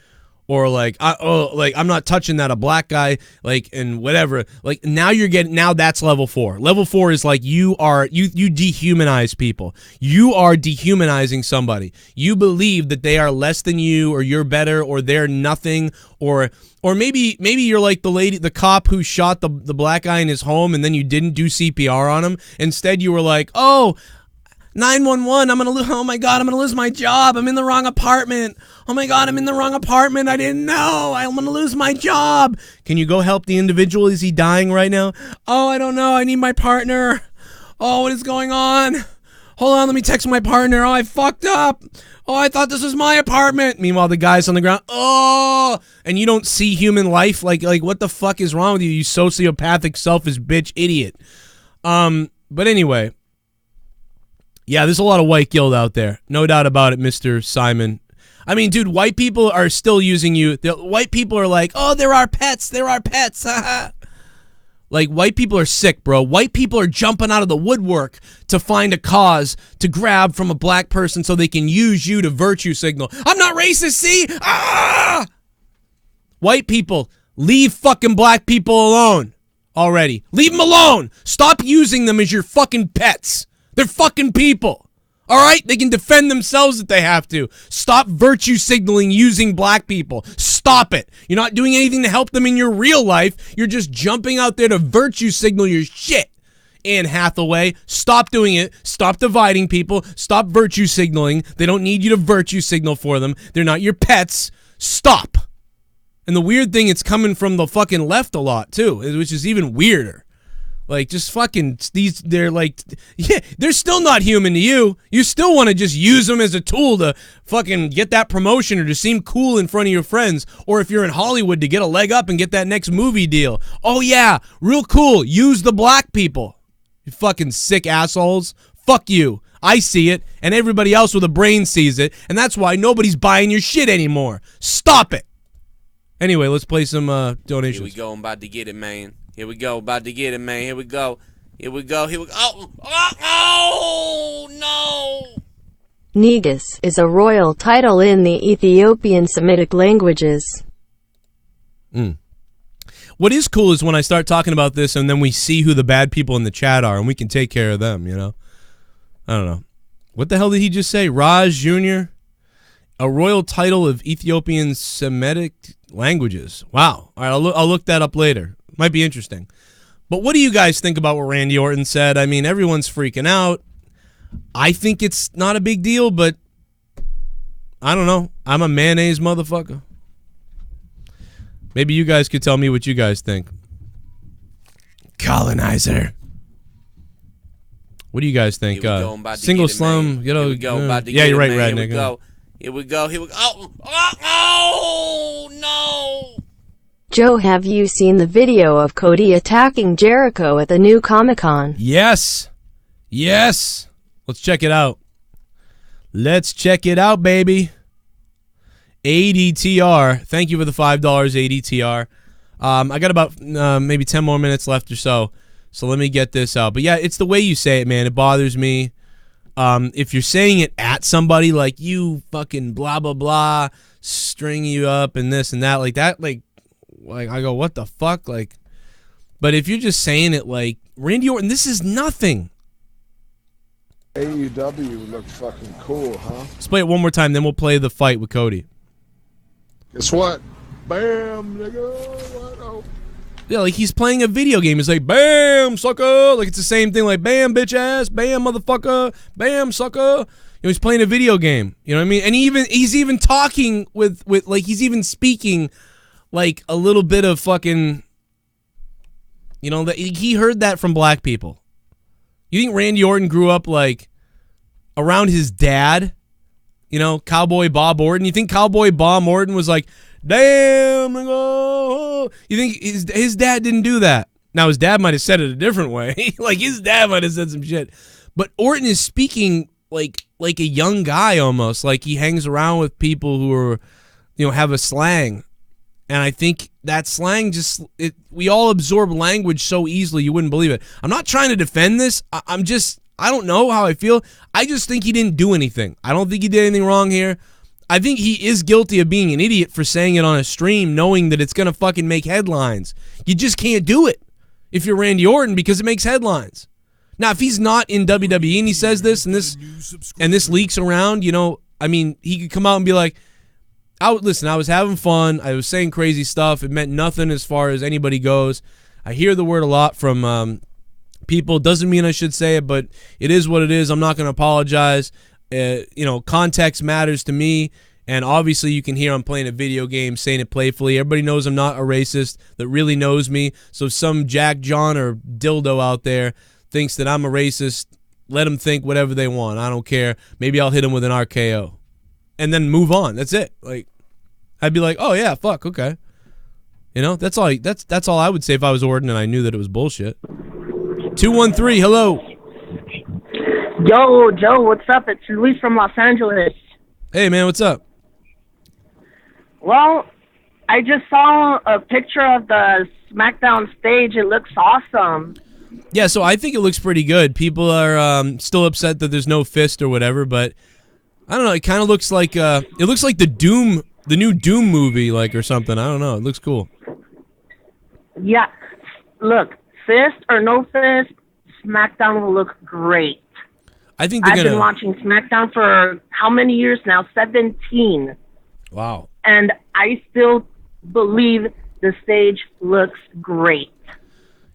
Or like, I'm not touching that, a black guy, like, and whatever. Like, now that's level 4. Level 4 is like you dehumanize people. You are dehumanizing somebody. You believe that they are less than you, or you're better, or they're nothing, or maybe you're like the cop who shot the black guy in his home, and then you didn't do CPR on him. Instead, you were like, oh, 911, oh my God, I'm gonna lose my job. I'm in the wrong apartment. Oh my God, I'm in the wrong apartment. I didn't know. I'm gonna lose my job. Can you go help the individual? Is he dying right now? Oh, I don't know. I need my partner. Oh, what is going on? Hold on, let me text my partner. Oh, I fucked up. Oh, I thought this was my apartment. Meanwhile, the guy's on the ground. Oh, and you don't see human life. Like what the fuck is wrong with you? You sociopathic, selfish bitch idiot. But anyway. Yeah, there's a lot of white guilt out there. No doubt about it, Mr. Simon. I mean, dude, white people are still using you. White people are like, oh, they're our pets. They're our pets. Like, white people are sick, bro. White people are jumping out of the woodwork to find a cause to grab from a black person so they can use you to virtue signal. I'm not racist, see? Ah! White people, leave fucking black people alone already. Leave them alone. Stop using them as your fucking pets. They're fucking people. All right? They can defend themselves if they have to. Stop virtue signaling using black people. Stop it. You're not doing anything to help them in your real life. You're just jumping out there to virtue signal your shit. Anne Hathaway, stop doing it. Stop dividing people. Stop virtue signaling. They don't need you to virtue signal for them. They're not your pets. Stop. And the weird thing, it's coming from the fucking left a lot, too, which is even weirder. Like, just fucking, they're like, yeah, they're still not human to you. You still want to just use them as a tool to fucking get that promotion or to seem cool in front of your friends. Or if you're in Hollywood, to get a leg up and get that next movie deal. Oh yeah, real cool. Use the black people. You fucking sick assholes. Fuck you. I see it, and everybody else with a brain sees it, and that's why nobody's buying your shit anymore. Stop it. Anyway, let's play some Here donations. we go. I'm about to get it, man. Here we go. About to get it, man. Here we go. Here we go. Here we go. Oh, no. Negus is a royal title in the Ethiopian Semitic languages. What is cool is when I start talking about this and then we see who the bad people in the chat are and we can take care of them, you know? I don't know. What the hell did he just say? Raj Jr.? A royal title of Ethiopian Semitic languages. Wow. All right, I'll look that up later. Might be interesting. But what do you guys think about what Randy Orton said? I mean, everyone's freaking out. I think it's not a big deal, but I don't know. I'm a mayonnaise motherfucker. Maybe you guys could tell me what you guys think. Colonizer. What do you guys think? Here we go. I'm about to Single get it, slum. man. You know, Here we go. About to yeah, get you're it, right, man. Radnick. Here we go. Here we go. Here we go. Oh, no. Joe, have you seen the video of Cody attacking Jericho at the new Comic-Con? Yes. Yes. Let's check it out. Let's check it out, baby. ADTR. Thank you for the $5, ADTR. I got about maybe 10 more minutes left or so. So let me get this out. But yeah, it's the way you say it, man. It bothers me. If you're saying it at somebody like you fucking blah, blah, blah, string you up and this and that, like that, like I go, what the fuck? Like, but if you're just saying it like Randy Orton, this is nothing. AEW looked fucking cool, huh? Let's play it one more time, then we'll play the fight with Cody. Guess what? Bam, nigga. What? Oh. Yeah, like he's playing a video game. He's like, bam, sucker. Like it's the same thing, like bam, bitch ass, bam, motherfucker, bam, sucker. You know, he's playing a video game. You know what I mean? And he's even talking with like he's even speaking like a little bit of fucking, you know, that he heard that from black people. You think Randy Orton grew up like around his dad? You know, Cowboy Bob Orton. You think Cowboy Bob Orton was like, damn, nigga. You think his dad didn't do that? Now, his dad might have said it a different way. Like, his dad might have said some shit. But Orton is speaking like a young guy almost. Like, he hangs around with people who are, you know, have a slang. And I think that slang just, we all absorb language so easily you wouldn't believe it. I'm not trying to defend this. I don't know how I feel. I just think he didn't do anything. I don't think he did anything wrong here. I think he is guilty of being an idiot for saying it on a stream knowing that it's going to fucking make headlines. You just can't do it if you're Randy Orton because it makes headlines. Now, if he's not in WWE and he says this and this leaks around, you know, I mean, he could come out and be like, listen, I was having fun. I was saying crazy stuff. It meant nothing as far as anybody goes. I hear the word a lot from people. Doesn't mean I should say it, but it is what it is. I'm not going to apologize. You know, context matters to me, and obviously you can hear I'm playing a video game, saying it playfully. Everybody knows I'm not a racist that really knows me, so if some Jack, John, or dildo out there thinks that I'm a racist, let them think whatever they want. I don't care. Maybe I'll hit them with an RKO, and then move on. That's it. Like, I'd be like, oh yeah, fuck, okay. You know, that's all. That's all I would say if I was Orton and I knew that it was bullshit. 213, hello. Yo, Joe, what's up? It's Luis from Los Angeles. Hey, man, what's up? Well, I just saw a picture of the SmackDown stage. It looks awesome. Yeah, so I think it looks pretty good. People are still upset that there's no fist or whatever, but I don't know. It kind of looks like the new Doom movie, like, or something. I don't know. It looks cool. Yeah, look, fist or no fist, SmackDown will look great. I think I've been watching SmackDown for how many years now? 17. Wow. And I still believe the stage looks great.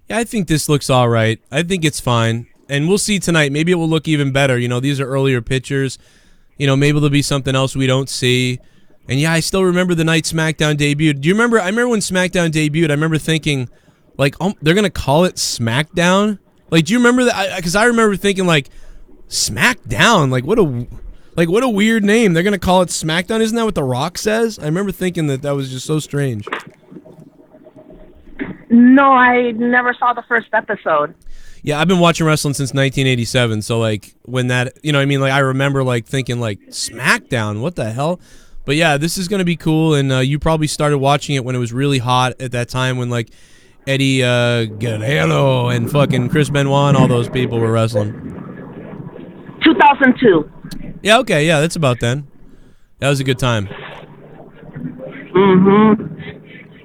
Yeah, I think this looks all right. I think it's fine. And we'll see tonight. Maybe it will look even better. You know, these are earlier pictures. You know, maybe there'll be something else we don't see. And yeah, I still remember the night SmackDown debuted. Do you remember? I remember when SmackDown debuted, I remember thinking, like, oh, they're going to call it Smackdown? Like, do you remember that? Because I remember thinking, like, Smackdown, like what a weird name. They're gonna call it Smackdown. Isn't that what The Rock says? I remember thinking that was just so strange. No, I never saw the first episode. Yeah, I've been watching wrestling since 1987. So like when that, you know what I mean, like I remember like thinking like Smackdown, what the hell? But yeah, this is gonna be cool, and you probably started watching it when it was really hot at that time when like Eddie Guerrero and fucking Chris Benoit and all those people were wrestling. 2002. Yeah, okay, yeah, that's about then. That was a good time. Mm-hmm.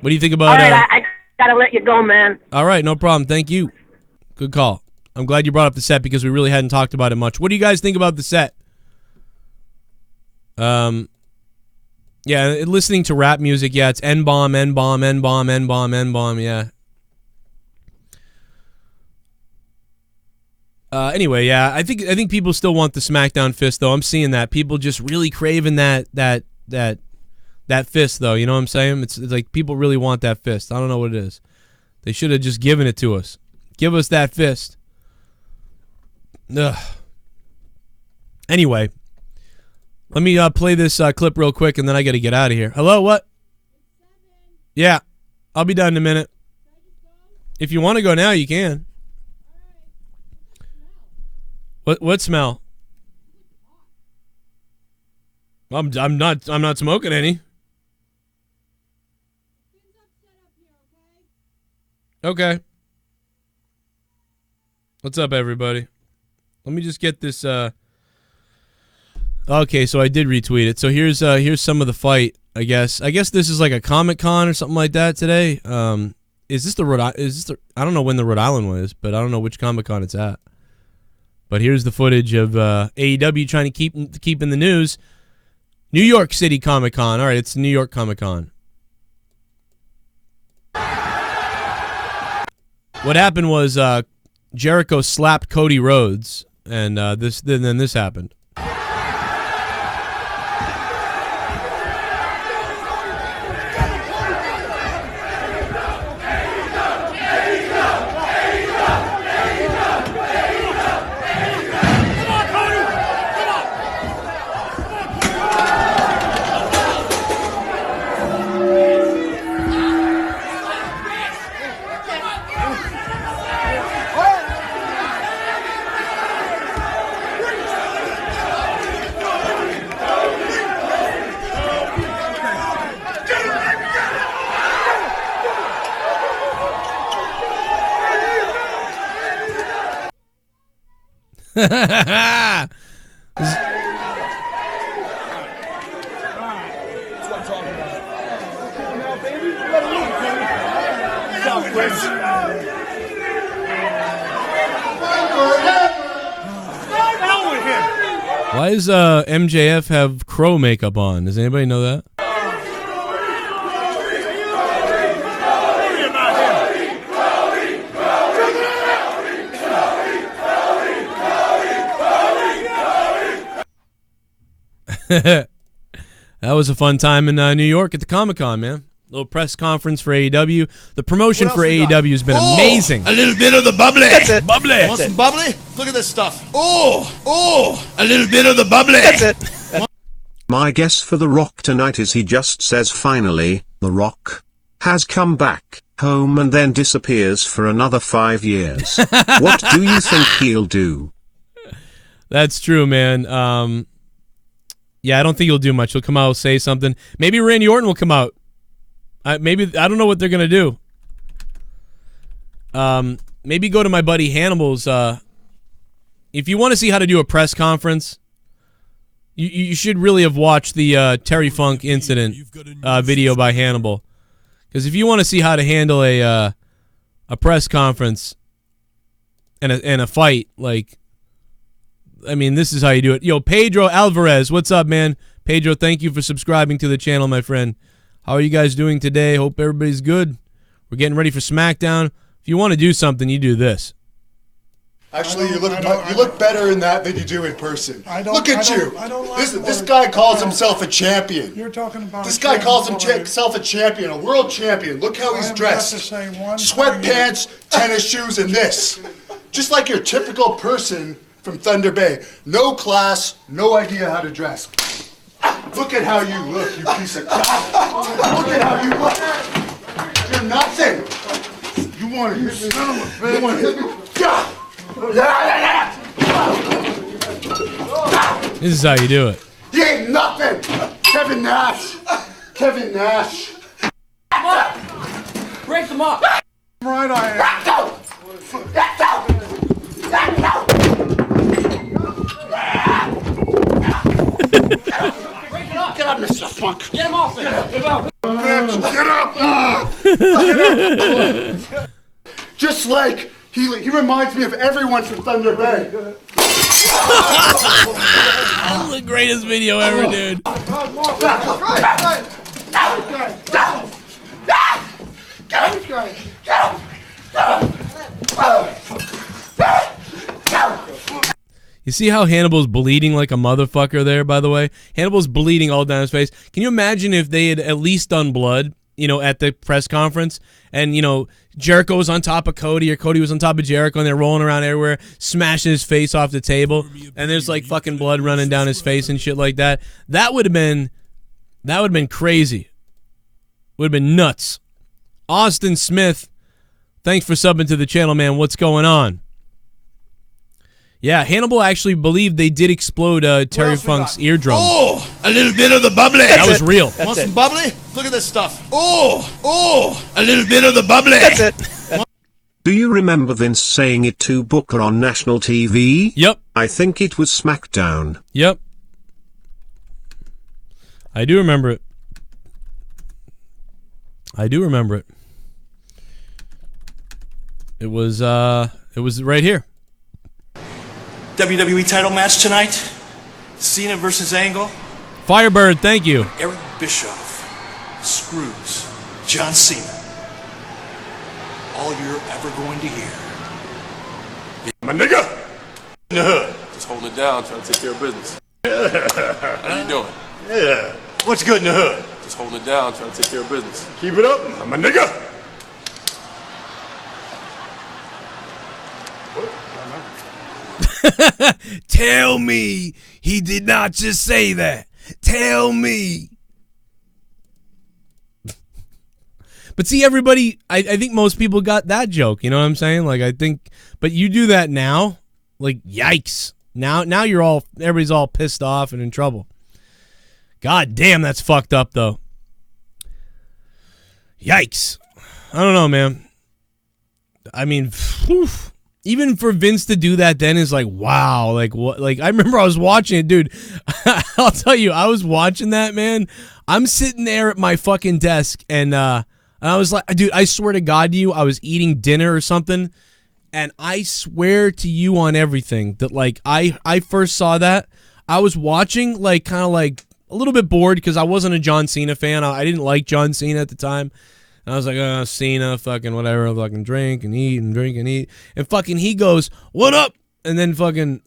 What do you think about? All right, I gotta let you go, man. All right, no problem. Thank you. Good call. I'm glad you brought up the set because we really hadn't talked about it much. What do you guys think about the set? Yeah, listening to rap music, yeah, it's N-bomb, N-bomb, N-bomb, N-bomb, N-bomb, yeah. Anyway, yeah, I think people still want the SmackDown fist, though. I'm seeing that. People just really craving that fist, though. You know what I'm saying? It's like people really want that fist. I don't know what it is. They should have just given it to us. Give us that fist. Ugh. Anyway, let me play this clip real quick, and then I got to get out of here. Hello, what? Yeah, I'll be done in a minute. If you want to go now, you can. What smell? I'm not smoking any. Okay. What's up, everybody? Let me just get this. Okay, so I did retweet it. So here's some of the fight. I guess this is like a Comic-Con or something like that today. Is this the I don't know when the Rhode Island one is, but I don't know which Comic-Con it's at. But here's the footage of AEW trying to keep in the news. New York City Comic-Con. All right, it's New York Comic-Con. What happened was Jericho slapped Cody Rhodes, and then this happened. Why does MJF have crow makeup on? Does anybody know that? That was a fun time in New York at the Comic-Con, man. Little press conference for AEW. The promotion for AEW has been amazing. A little bit of the bubbly. That's it. Bubbly. Want some bubbly? Look at this stuff. Oh, a little bit of the bubbly. That's it. My guess for The Rock tonight is he just says finally, The Rock has come back home and then disappears for another 5 years. What do you think he'll do? That's true, man. Yeah, I don't think he'll do much. He'll come out, say something. Maybe Randy Orton will come out. I don't know what they're gonna do. Maybe go to my buddy Hannibal's. If you want to see how to do a press conference, you should really have watched the Terry Funk incident video by Hannibal. Because if you want to see how to handle a press conference and a fight, like, I mean, this is how you do it. Yo, Pedro Alvarez, what's up, man? Pedro, thank you for subscribing to the channel, my friend. How are you guys doing today? Hope everybody's good. We're getting ready for SmackDown. If you want to do something, you do this. Actually, you look better in that than you do in person. Look at you. This guy calls himself a champion. You're talking about this guy calls himself a champion, a world champion. Look how he's dressed. Sweatpants, tennis shoes, and this. Just like your typical person from Thunder Bay. No class, no idea how to dress. Look at how you look, you piece of crap. Look at how you look. You're nothing. You want to hit me? Son of a bitch. You want to hit me? This is how you do it. He ain't nothing. Kevin Nash. Kevin Nash. Break them up. Right I am. Get up, Mr. Funk. Get him off there. Get up. Get up. Just like he reminds me of everyone from Thunder Bay. That's the greatest video ever, dude. You see how Hannibal's bleeding like a motherfucker there, by the way? Hannibal's bleeding all down his face. Can you imagine if they had at least done blood, you know, at the press conference? And, you know, Jericho was on top of Cody, or Cody was on top of Jericho, and they're rolling around everywhere, smashing his face off the table, and there's like fucking blood running down his face and shit like that. That would have been crazy. Would have been nuts. Austin Smith, thanks for subbing to the channel, man. What's going on? Yeah, Hannibal actually believed they did explode Terry Funk's eardrum. Oh, a little bit of the bubbly. That was real. Want some bubbly? Look at this stuff. Oh, a little bit of the bubbly. That's it. Do you remember Vince saying it to Booker on national TV? Yep. I think it was Smackdown. Yep. I do remember it. I do remember it. It was right here. WWE title match tonight. Cena versus Angle. Firebird, thank you. Eric Bischoff screws John Cena. All you're ever going to hear. My nigga. In the hood. Just hold it down, trying to take care of business. How you doing? Yeah. What's good in the hood? Just hold it down, trying to take care of business. Keep it up, my nigga. Tell me he did not just say that. Tell me. But see, everybody, I think most people got that joke. You know what I'm saying? Like, I think, but you do that now, like, yikes. Now you're all, everybody's all pissed off and in trouble. God damn, that's fucked up, though. Yikes. I don't know, man. I mean, whew. Even for Vince to do that then is like, wow. Like, what? Like, I remember I was watching it, dude. I'll tell you, I was watching that, man. I'm sitting there at my fucking desk, and I was like, dude, I swear to God to you, I was eating dinner or something, and I swear to you on everything that, like, I first saw that. I was watching, like, kind of like a little bit bored because I wasn't a John Cena fan. I didn't like John Cena at the time. And I was like, oh, Cena, fucking whatever, fucking drink and eat and drink and eat. And fucking he goes, what up? And then fucking,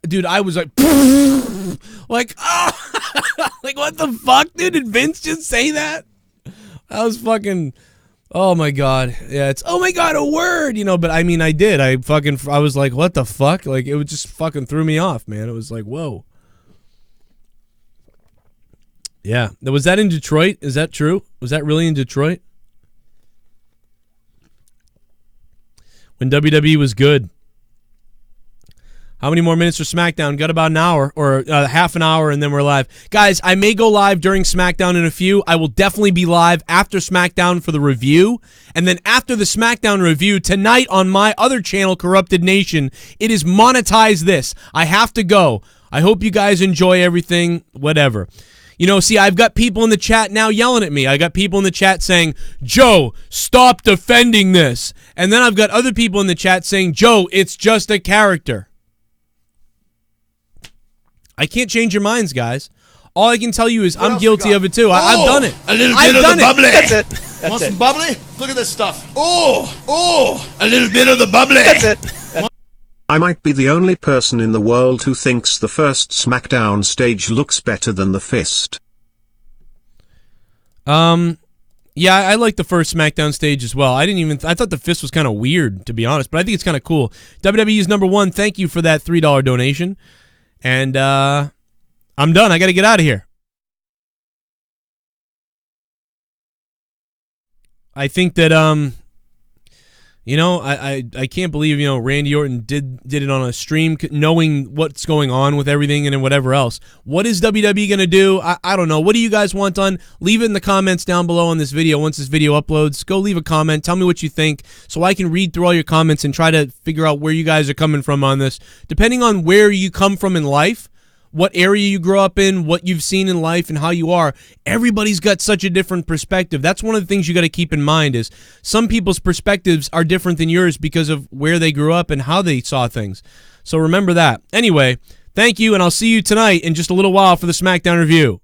dude, I was like, like, oh, like, what the fuck, dude? Did Vince just say that? I was fucking, oh my God. Yeah, it's, oh my God, a word, you know, but I mean, I did. I was like, what the fuck? Like, it just fucking threw me off, man. It was like, whoa. Yeah. Was that in Detroit? Is that true? Was that really in Detroit? When WWE was good. How many more minutes for SmackDown? Got about an hour or half an hour, and then we're live. Guys, I may go live during SmackDown in a few. I will definitely be live after SmackDown for the review. And then after the SmackDown review, tonight on my other channel, Corrupted Nation, it is Monetize This. I have to go. I hope you guys enjoy everything, whatever. You know, see, I've got people in the chat now yelling at me. I got people in the chat saying, Joe, stop defending this. And then I've got other people in the chat saying, Joe, it's just a character. I can't change your minds, guys. All I can tell you is I'm guilty of it too. I've done it. A little bit of the bubbly. That's it. Want some bubbly? Look at this stuff. Oh, a little bit of the bubbly. That's it. I might be the only person in the world who thinks the first SmackDown stage looks better than the Fist. Yeah, I like the first SmackDown stage as well. I thought the Fist was kind of weird, to be honest, but I think it's kind of cool. WWE's #1, thank you for that $3 donation. And I'm done. I got to get out of here. I think that You know, I can't believe, you know, Randy Orton did it on a stream, knowing what's going on with everything and whatever else. What is WWE going to do? I don't know. What do you guys want done? Leave it in the comments down below on this video. Once this video uploads, go leave a comment. Tell me what you think so I can read through all your comments and try to figure out where you guys are coming from on this. Depending on where you come from in life, what area you grow up in, what you've seen in life, and how you are, everybody's got such a different perspective. That's one of the things you got to keep in mind is some people's perspectives are different than yours because of where they grew up and how they saw things. So remember that. Anyway, thank you, and I'll see you tonight in just a little while for the SmackDown review.